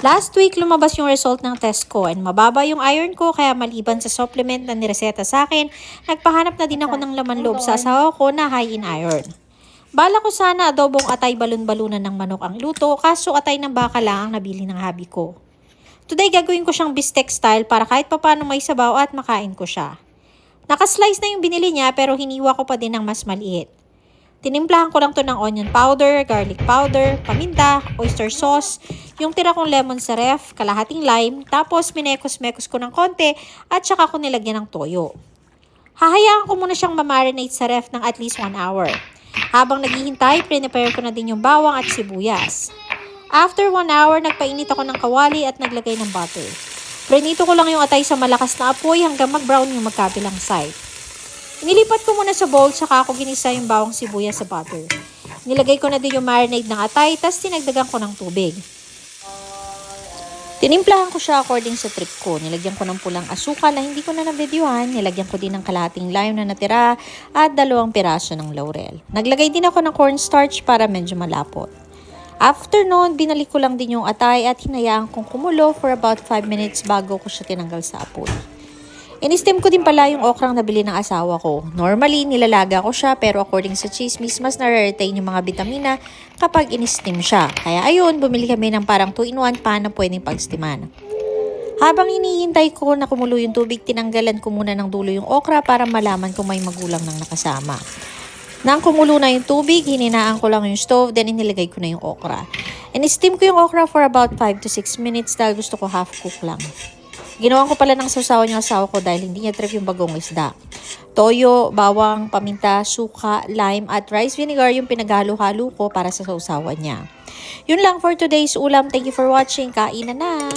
Last week, lumabas yung result ng test ko and mababa yung iron ko kaya maliban sa supplement na nireseta sa akin, nagpahanap na din ako ng laman loob sa asawa ko na high in iron. Bala ko sana adobong atay balon-balunan ng manok ang luto kaso atay ng baka lang ang nabili ng habi ko. Today gagawin ko siyang bistek style para kahit papano may sabaw at makain ko siya. Nakaslice na yung binili niya pero hiniwa ko pa din ng mas maliit. Tinimplahan ko lang to ng onion powder, garlic powder, paminta, oyster sauce, yung tira kong lemon sa ref, kalahating lime, tapos minekos-mekos ko ng konti at saka ko nilagyan ng toyo. Hahayaan ko muna siyang mamarinate sa ref ng at least 1 hour. Habang naghihintay, prepare ko na din yung bawang at sibuyas. After 1 hour, nagpainit ako ng kawali at naglagay ng butter. Prinito ko lang yung atay sa malakas na apoy hanggang mag-brown yung magkabilang side. Nilipat ko muna sa bowl saka ako ginisa yung bawang sibuyas sa butter. Nilagay ko na din yung marinade ng atay tapos tinagdagan ko ng tubig. Tinimplahan ko siya according sa trip ko. Nilagyan ko ng pulang asukal na hindi ko na na-videohan. Nilagyan ko din ng kalahating lime na natira at 2 piraso ng laurel. Naglagay din ako ng cornstarch para medyo malapot. After noon, binalik ko lang din yung atay at hinayaan kong kumulo for about 5 minutes bago ko siya tinanggal sa apoy. In-steam ko din pala yung okrang nabili ng asawa ko. Normally, nilalaga ko siya pero according sa chismis, mas na-retain yung mga vitamina kapag in-steam siya. Kaya ayun, bumili kami ng parang 2-in-1 pan na pwedeng pag-steaman. Habang hinihintay ko na kumulo yung tubig, tinanggalan ko muna ng dulo yung okra para malaman kung may magulang nang nakasama. Nang kumulo na yung tubig, hininaan ko lang yung stove, then inilagay ko na yung okra. In-steam ko yung okra for about 5 to 6 minutes dahil gusto ko half cook lang. Ginawan ko pala ng sausawan yung asawa ko dahil hindi niya trip yung bagong isda. Toyo, bawang, paminta, suka, lime at rice vinegar yung pinaghalo-halo ko para sa sausawan niya. Yun lang for today's ulam. Thank you for watching. Kainan na!